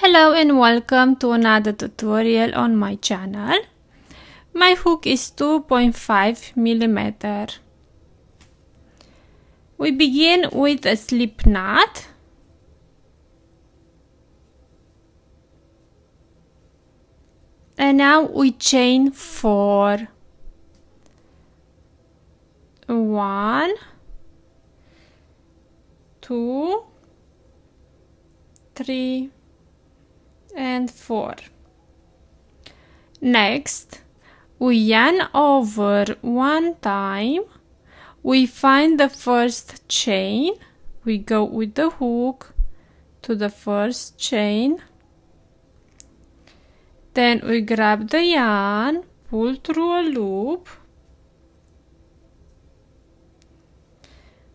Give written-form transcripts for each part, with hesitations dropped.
Hello and welcome to another tutorial on my channel. My hook is 2.5 millimeter. We begin with a slip knot. And now we chain 4. 1, 2, 3 and 4. Next, we yarn over one time. We find the first chain. We go with the hook to the first chain. Then we grab the yarn, pull through a loop.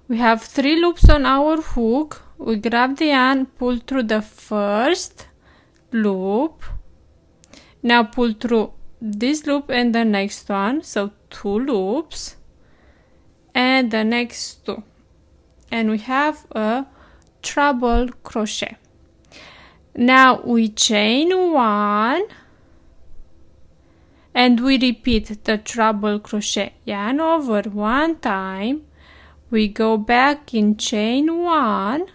We have 3 loops on our hook. We grab the yarn, pull through the first loop. Now pull through this loop and the next one, so 2 loops and the next 2, and we have a treble crochet. Now we chain 1 and we repeat the treble crochet. Yarn over one time, we go back in chain 1,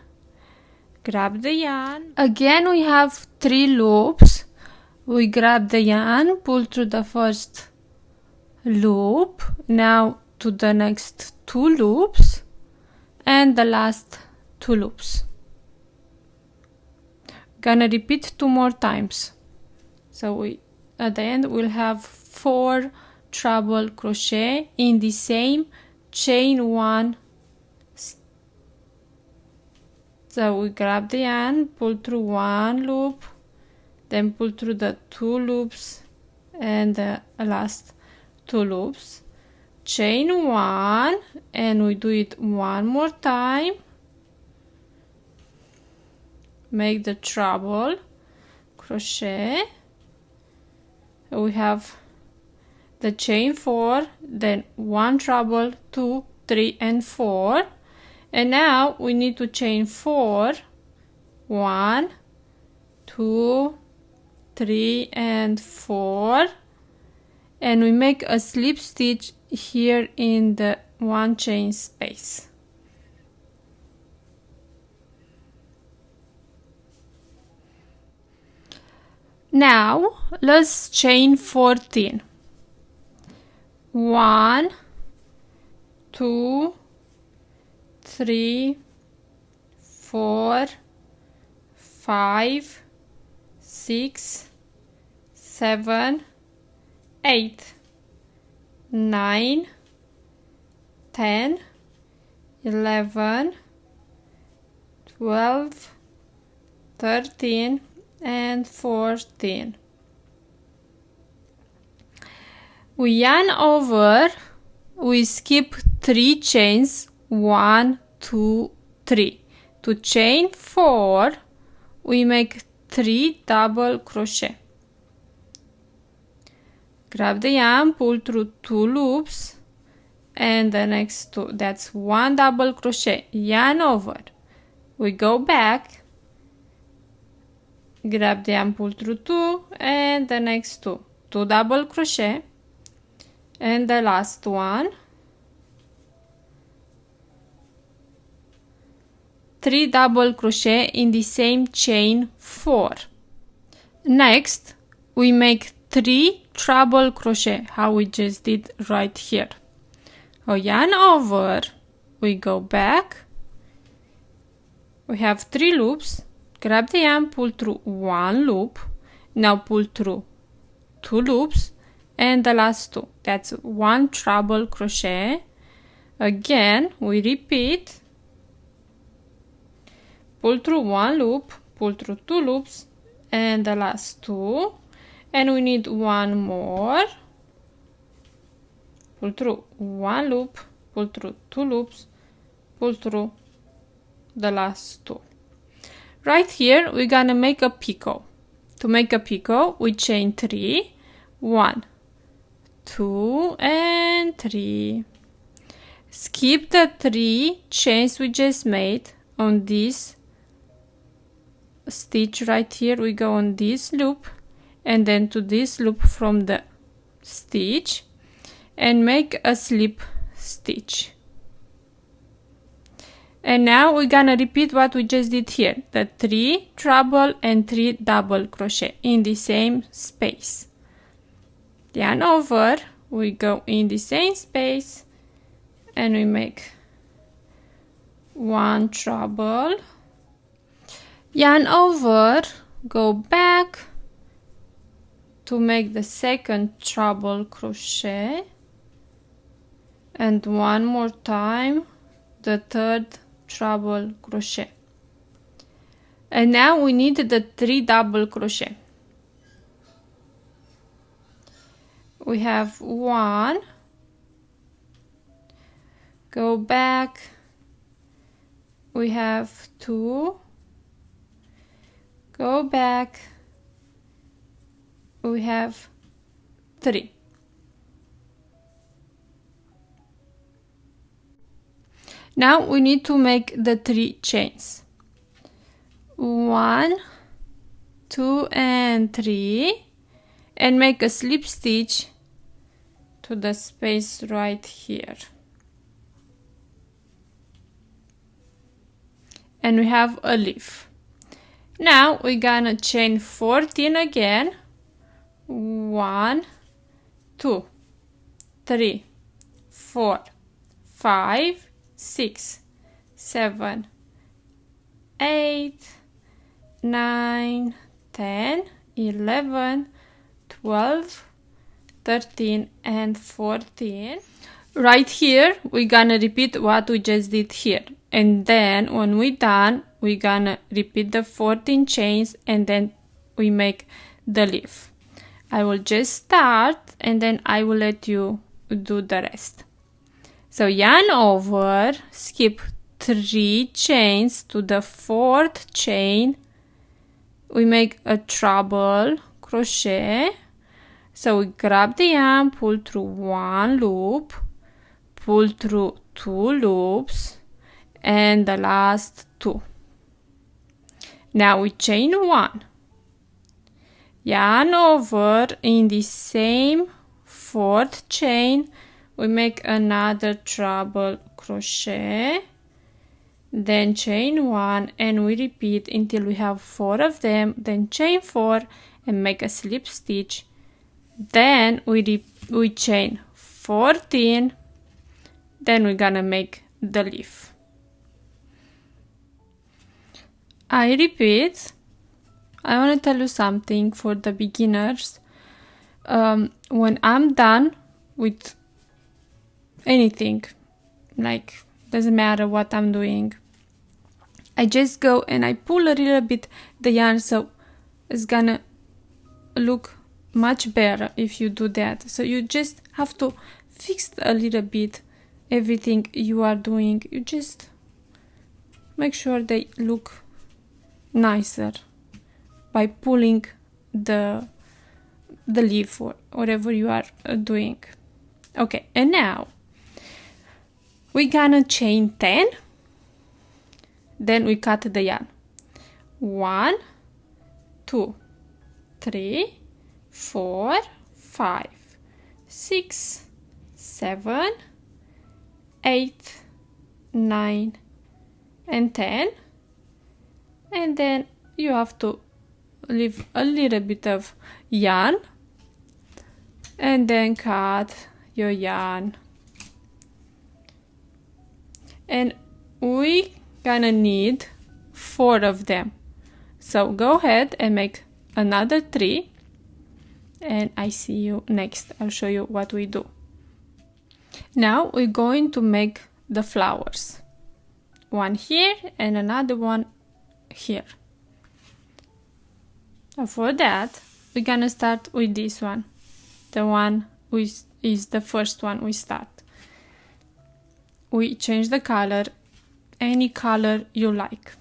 grab the yarn. Again we have 3 loops. We grab the yarn, pull through the first loop, now to the next 2 loops and the last 2 loops. Gonna repeat 2 more times. So we at the end we'll have 4 treble crochet in the same chain 1. So we grab the yarn, pull through 1 loop, then pull through the 2 loops and the last 2 loops, chain 1, and we do it 1 more time. Make the treble crochet. We have the chain 4, then 1 treble, 2, 3 and 4. And now we need to chain 4, 1, 2, 3 and 4, and we make a slip stitch here in the 1 chain space. Now let's chain 14. 1, 2, 3, 4, 5, 6, 7, 8, 9, 10, 11, 12, 13 and 14. We yarn over, we skip 3 chains, 1, 2, 3. To chain 4, we make 3 double crochet. Grab the yarn, pull through 2 loops and the next 2. That's 1 double crochet. Yarn over. We go back, grab the yarn, pull through 2 and the next 2. 2 double crochet and the last one. 3 double crochet in the same chain 4. Next, we make 3 treble crochet, how we just did right here. Yarn over, we go back, we have 3 loops, grab the yarn, pull through 1 loop, now pull through 2 loops and the last 2. That's 1 treble crochet. Again, we repeat. Pull through 1 loop, pull through 2 loops and the last 2, and we need 1 more. Pull through 1 loop, pull through 2 loops, pull through the last 2. Right here we're gonna make a picot. To make a picot, we chain 3, 1, 2 and 3. Skip the 3 chains we just made on this stitch right here, we go on this loop and then to this loop from the stitch and make a slip stitch. And now we're gonna repeat what we just did here, the 3 treble and 3 double crochet in the same space. Yarn over, we go in the same space and we make 1 treble, yarn over, go back to make the second treble crochet, and one more time the third treble crochet. And now we need the 3 double crochet. We have 1, go back, we have 2, go back, we have 3. Now we need to make the 3 chains. 1, 2 and 3, and make a slip stitch to the space right here. And we have a leaf. Now we're gonna chain 14 again. 1, 2, 3, 4, 5, 6, 7, 8, 9, 10, 11, 12, 13 and 14. Right here we're gonna repeat what we just did here, and then when we're done we're gonna repeat the 14 chains and then we make the leaf. I will just start and then I will let you do the rest. So yarn over, skip 3 chains to the 4th chain, we make a treble crochet. So we grab the yarn, pull through 1 loop, pull through 2 loops, and the last 2. Now we chain 1, yarn over, in the same 4th chain we make another treble crochet, then chain 1 and we repeat until we have 4 of them, then chain 4 and make a slip stitch, then we chain 14, then we're gonna make the leaf. I repeat, I want to tell you something for the beginners. When I'm done with anything, like doesn't matter what I'm doing, I just go and I pull a little bit the yarn, so it's gonna look much better if you do that. So you just have to fix a little bit everything you are doing. You just make sure they look nicer by pulling the leaf or whatever you are doing. Okay, and now we're gonna chain 10, then we cut the yarn. 1, 2, 3, 4, 5, 6, 7, 8, 9 and 10, and then you have to leave a little bit of yarn and then cut your yarn. And we gonna need 4 of them, so go ahead and make another 3 and I see you next. I'll show you what we do. Now we're going to make the flowers, one here and another one here. So for that we're gonna start with this one, the one which is the first one we start. We change the color, any color you like,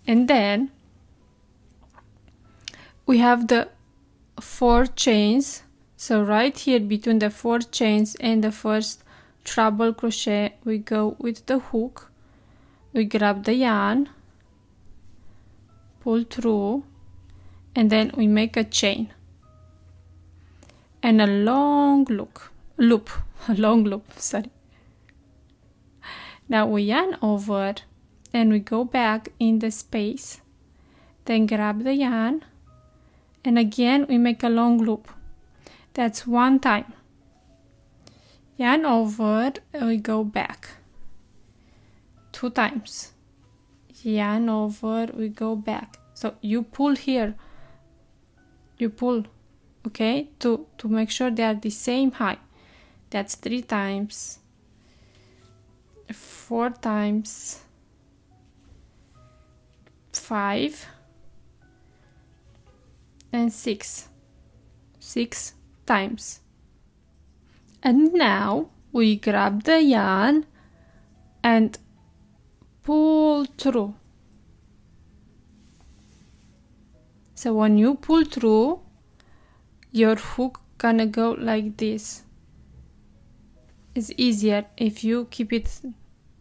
and then we have the 4 chains. So right here between the 4 chains and the first treble crochet we go with the hook, we grab the yarn, pull through, and then we make a chain and a long loop, a long loop, sorry. Now we yarn over and we go back in the space, then grab the yarn, and again we make a long loop. That's one time. Yarn over, we go back 2 times. Yarn over, we go back. So you pull here, you pull, okay, to make sure they are the same height. That's 3 times, 4 times, 5 and 6 times. And now we grab the yarn and pull through. So when you pull through, your hook gonna go like this. It's easier if you keep it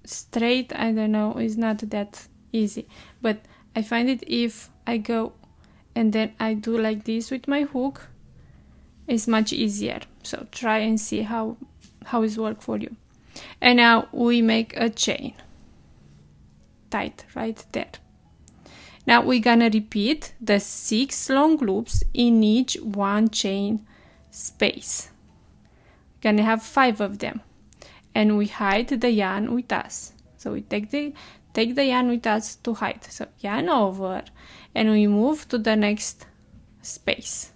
straight. I don't know, it's not that easy, but I find it if I go and then I do like this with my hook, it's much easier. So try and see how it works for you. And now we make a chain tight right there. Now we're gonna repeat the 6 long loops in each one chain space. We're gonna have 5 of them, and we hide the yarn with us. So we take the yarn with us to hide. So yarn over, and we move to the next space.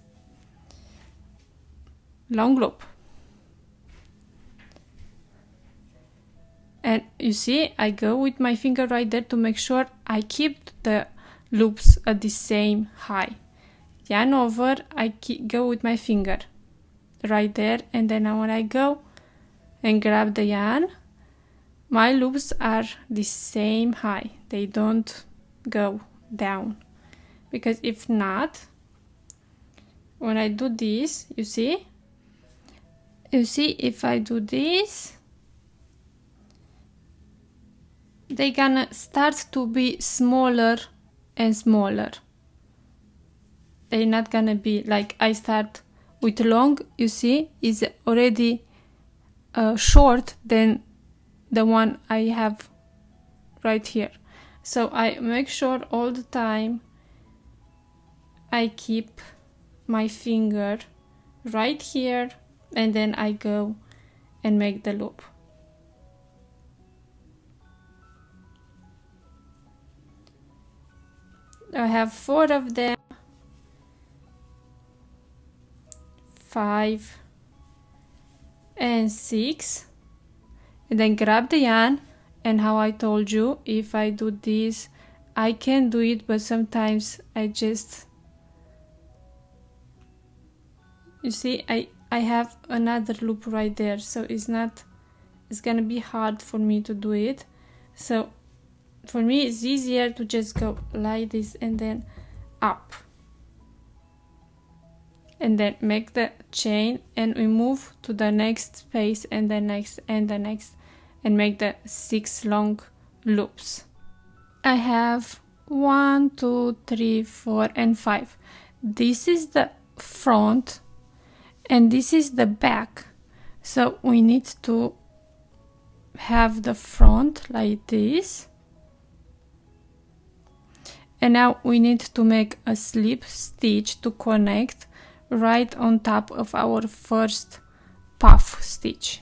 Long loop. And you see, I go with my finger right there to make sure I keep the loops at the same height. Yarn over, I go with my finger right there, and then when I go and grab the yarn, my loops are the same height. They don't go down, because if not, when I do this, you see if I do this, they're gonna start to be smaller and smaller. They're not gonna be like I start with long, you see, is already short than the one I have right here. So I make sure all the time I keep my finger right here, and then I go and make the loop. I have 4 of them, 5 and 6, and then grab the yarn. And how I told you, if I do this, I can do it, but sometimes I just, you see, I have another loop right there, so it's gonna be hard for me to do it. So for me it's easier to just go like this and then up, and then make the chain, and we move to the next space and the next and the next, and make the 6 long loops. I have 1, 2, 3, 4 and 5. This is the front and this is the back, so we need to have the front like this, and now we need to make a slip stitch to connect right on top of our first puff stitch.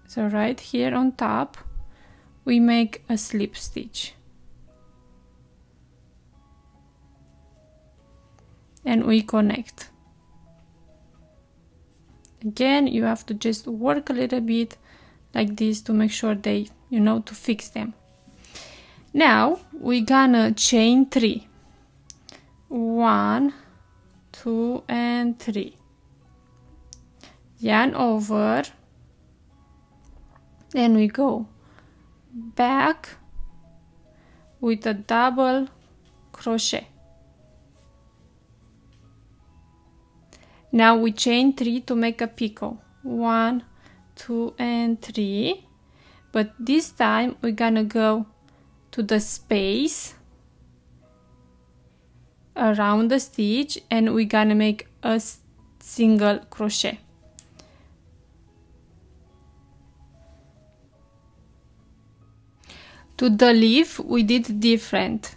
So right here on top we make a slip stitch, and we connect. Again, you have to just work a little bit like this to make sure they, to fix them. Now we're gonna chain 3. 1, 2 and 3. Yarn over, then we go back with a double crochet. Now we chain 3 to make a picot. 1, 2 and 3, but this time we're gonna go to the space around the stitch, and we're gonna make a single crochet. To the leaf we did different.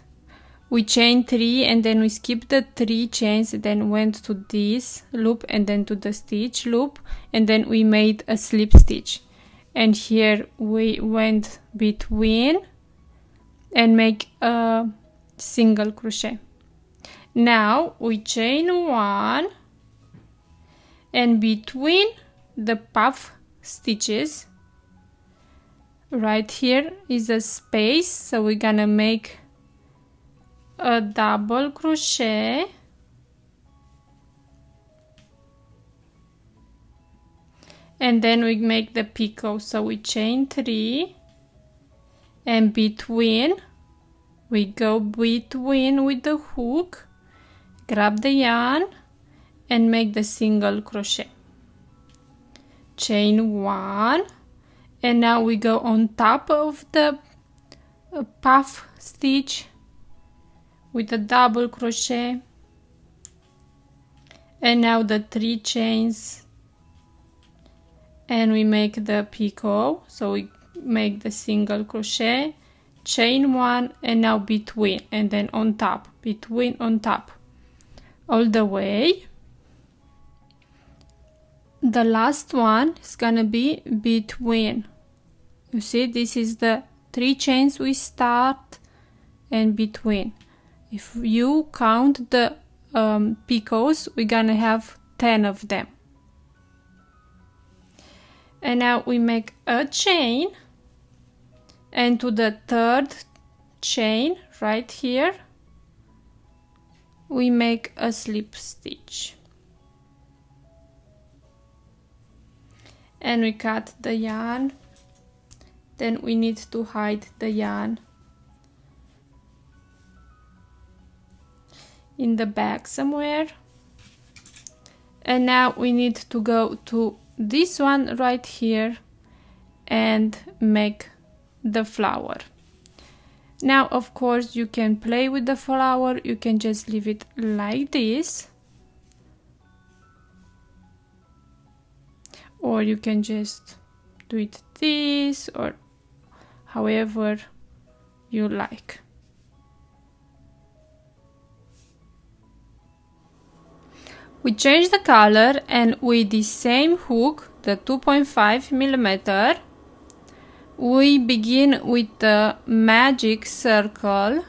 We chained 3 and then we skipped the 3 chains, then went to this loop and then to the stitch loop, and then we made a slip stitch. And here we went between and make a single crochet. Now we chain 1, and between the puff stitches right here is a space, so we're gonna make a double crochet, and then we make the picot. So we chain 3, and between we go between with the hook, grab the yarn and make the single crochet. Chain 1, and now we go on top of the puff stitch with a double crochet, and now the 3 chains, and we make the picot. So we make the single crochet, chain 1, and now between, and then on top, between, on top, all the way. The last one is gonna be between. You see, this is the 3 chains we start and between. If you count the picots, we're gonna have 10 of them. And now we make a chain, and to the 3rd chain right here we make a slip stitch, and we cut the yarn. Then we need to hide the yarn in the back somewhere. And now we need to go to this one right here and make the flower. Now of course you can play with the flower, you can just leave it like this, or you can just do it this, or however you like. We change the color, and with the same hook, the 2.5 millimeter, we begin with the magic circle.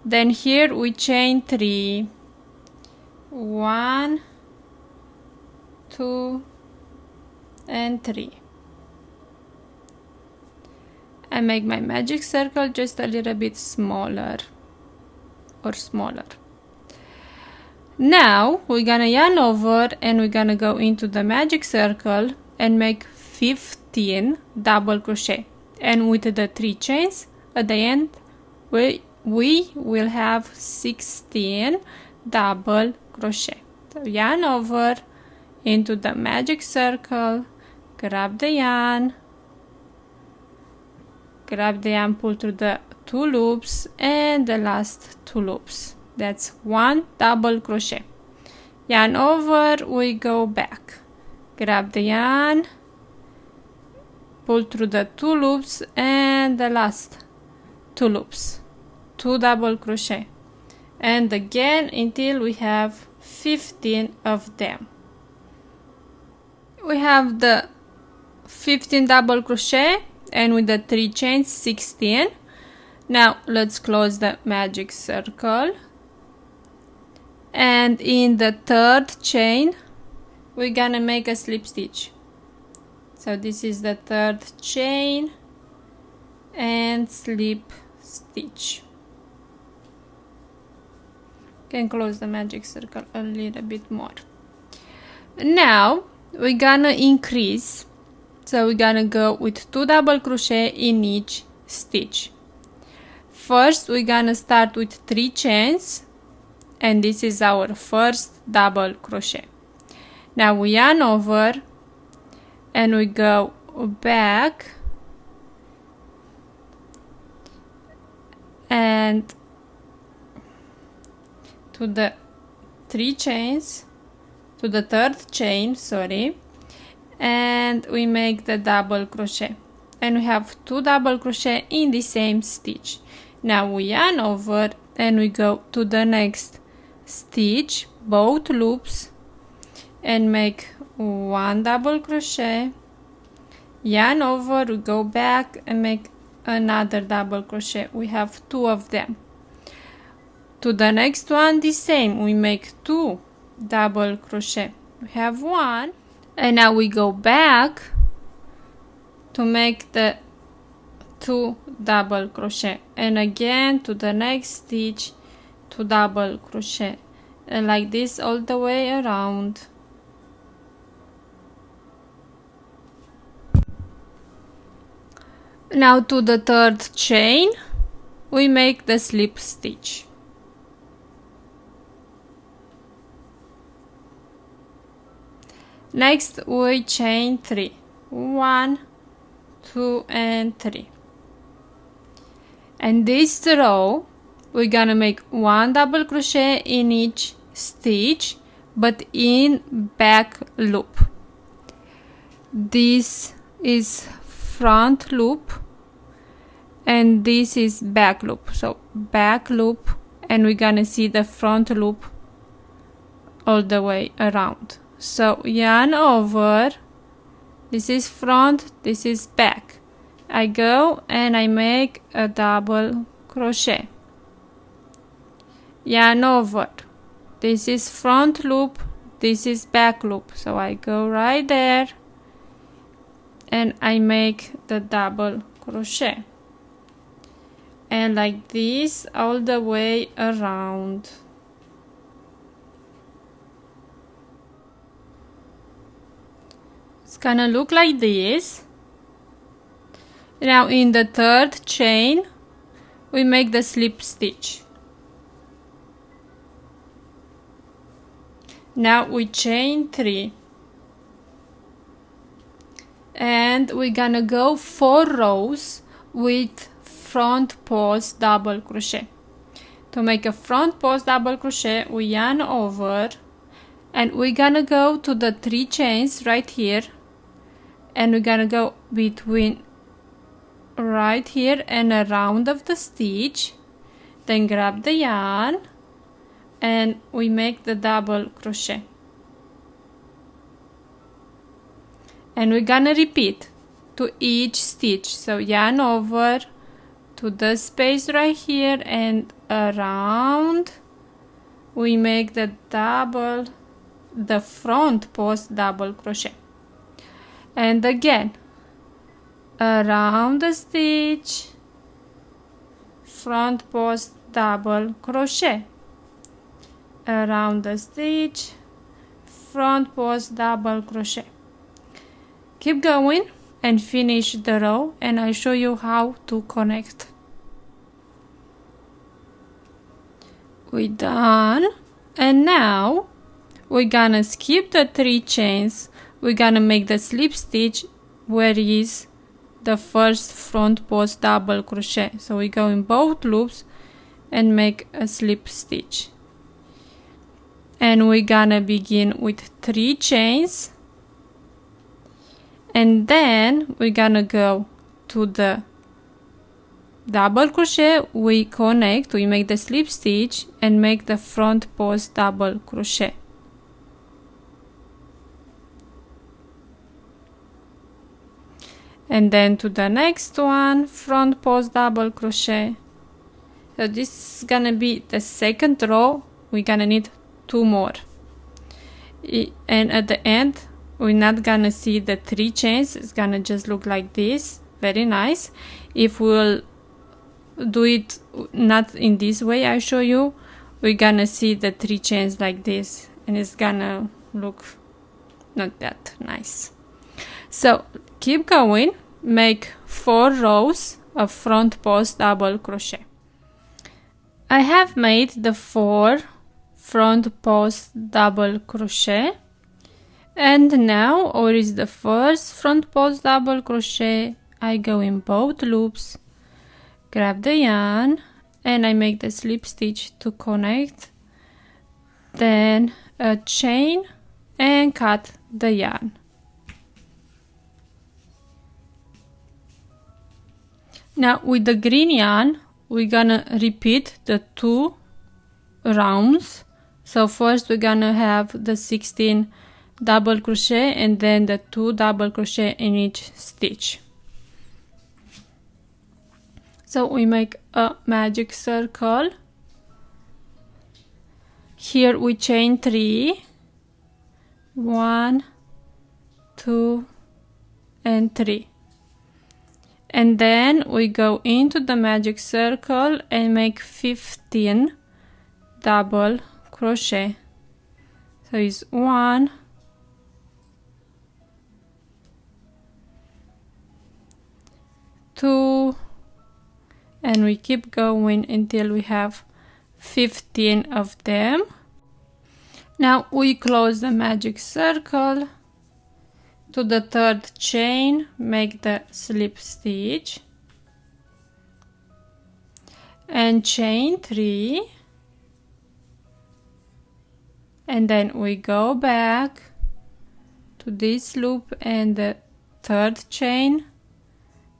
Then here we chain 3, 1, 2 and 3. I make my magic circle just a little bit smaller or smaller. Now we're gonna yarn over, and we're gonna go into the magic circle and make 15 double crochet, and with the 3 chains at the end we will have 16 double crochet. So yarn over into the magic circle, grab the yarn, pull through the 2 loops and the last 2 loops. That's 1 double crochet. Yarn over, we go back, grab the yarn, pull through the 2 loops and the last 2 loops, 2 double crochet, and again until we have 15 of them. We have the 15 double crochet, and with the 3 chains 16. Now let's close the magic circle, and in the 3rd chain we're gonna make a slip stitch. So this is the 3rd chain and slip stitch. Can close the magic circle a little bit more. Now we're gonna increase, so we're gonna go with 2 double crochet in each stitch. First we're gonna start with 3 chains, and this is our first double crochet. Now we yarn over and we go back and to the 3 chains, to the 3rd chain, sorry, and we make the double crochet, and we have 2 double crochet in the same stitch. Now we yarn over and we go to the next stitch, both loops, and make 1 double crochet, yarn over, we go back and make another double crochet. We have 2 of them. To the next one, the same, we make 2 double crochet. We have 1, and now we go back to make the 2 double crochet, and again to the next stitch, 2 double crochet, and like this all the way around. Now to the 3rd chain we make the slip stitch. Next we chain 3, 1, 2 and 3, and this row we're gonna make 1 double crochet in each stitch, but in back loop. This is front loop and this is back loop, so back loop, and we're gonna see the front loop all the way around. So yarn over, this is front, this is back. I go and I make a double crochet, yarn over, this is front loop, this is back loop, so I go right there and I make the double crochet, and like this all the way around. It's gonna look like this. Now in the 3rd chain we make the slip stitch. Now we chain 3 and we're gonna go 4 rows with front post double crochet. To make a front post double crochet we yarn over and we're gonna go to the 3 chains right here, and we're gonna go between right here and around of the stitch, then grab the yarn and we make the double crochet, and we're gonna repeat to each stitch. So yarn over to the space right here and around, we make the front post double crochet, and again around the stitch, front post double crochet, around the stitch, front post double crochet. Keep going and finish the row, and I show you how to connect. We're done, and now we're gonna skip the 3 chains. We're gonna make the slip stitch where is the first front post double crochet. So we go in both loops and make a slip stitch, and we're gonna begin with 3 chains, and then we're gonna go to the double crochet, we connect, we make the slip stitch and make the front post double crochet. And then to the next one, front post double crochet. So this is gonna be the 2nd row. We're gonna need 2 more, and at the end we're not gonna see the 3 chains. It's gonna just look like this, very nice. If we'll do it not in this way I show you, we're gonna see the 3 chains like this, and it's gonna look not that nice. So keep going, make 4 rows of front post double crochet. I have made the 4 front post double crochet, and now where is the first front post double crochet, I go in both loops, grab the yarn and I make the slip stitch to connect, then a chain and cut the yarn. Now with the green yarn we're gonna repeat the 2 rounds. So first we're gonna have the 16 double crochet and then the 2 double crochet in each stitch. So we make a magic circle. Here we chain 3, 1, 2 and 3, and then we go into the magic circle and make 15 double crochet. So it's 1, 2, and we keep going until we have 15 of them. Now we close the magic circle. To the 3rd chain, make the slip stitch and chain 3, and then we go back to this loop and the 3rd chain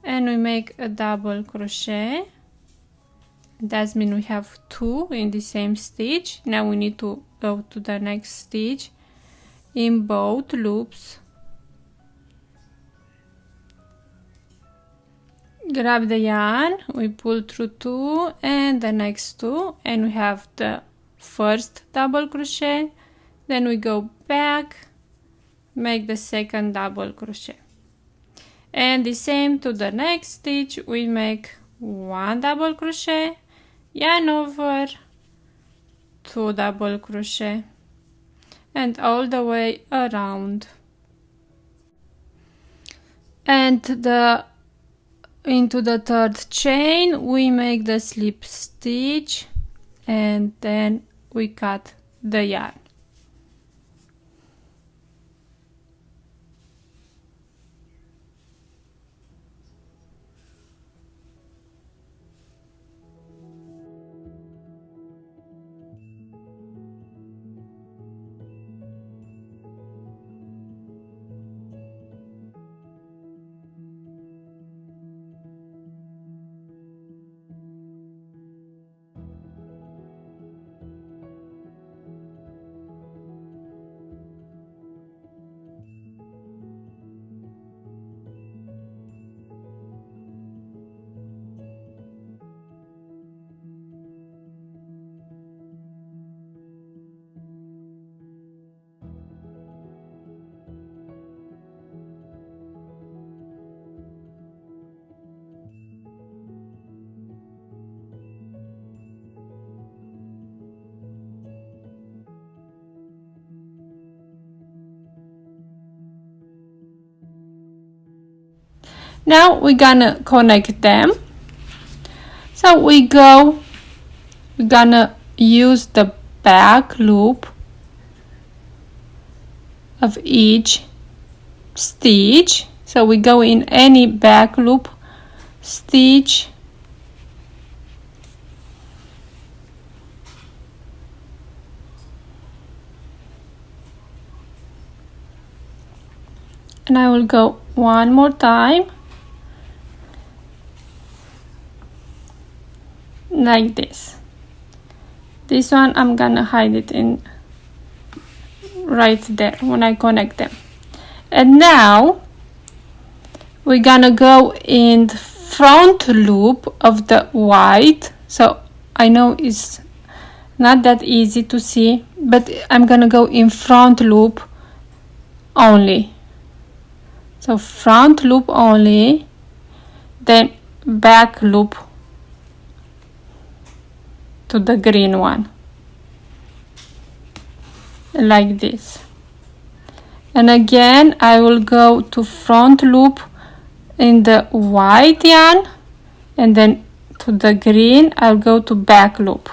and we make a double crochet. That means we have 2 in the same stitch. Now we need to go to the next stitch in both loops. Grab the yarn, we pull through 2 and the next 2, and we have the 1st double crochet. Then we go back, make the 2nd double crochet, and the same to the next stitch. We make 1 double crochet, yarn over, 2 double crochet, and all the way around. And into the 3rd chain we make the slip stitch and then we cut the yarn. Now we're gonna connect them. So we're gonna use the back loop of each stitch. So we go in any back loop stitch, and I will go one more time like this. This one I'm gonna hide it in right there when I connect them. And now we're gonna go in the front loop of the white. So I know it's not that easy to see, but I'm gonna go in front loop only. So front loop only, then back loop to the green one, like this. And again I will go to front loop in the white yarn, and then to the green I'll go to back loop.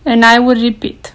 And I will repeat.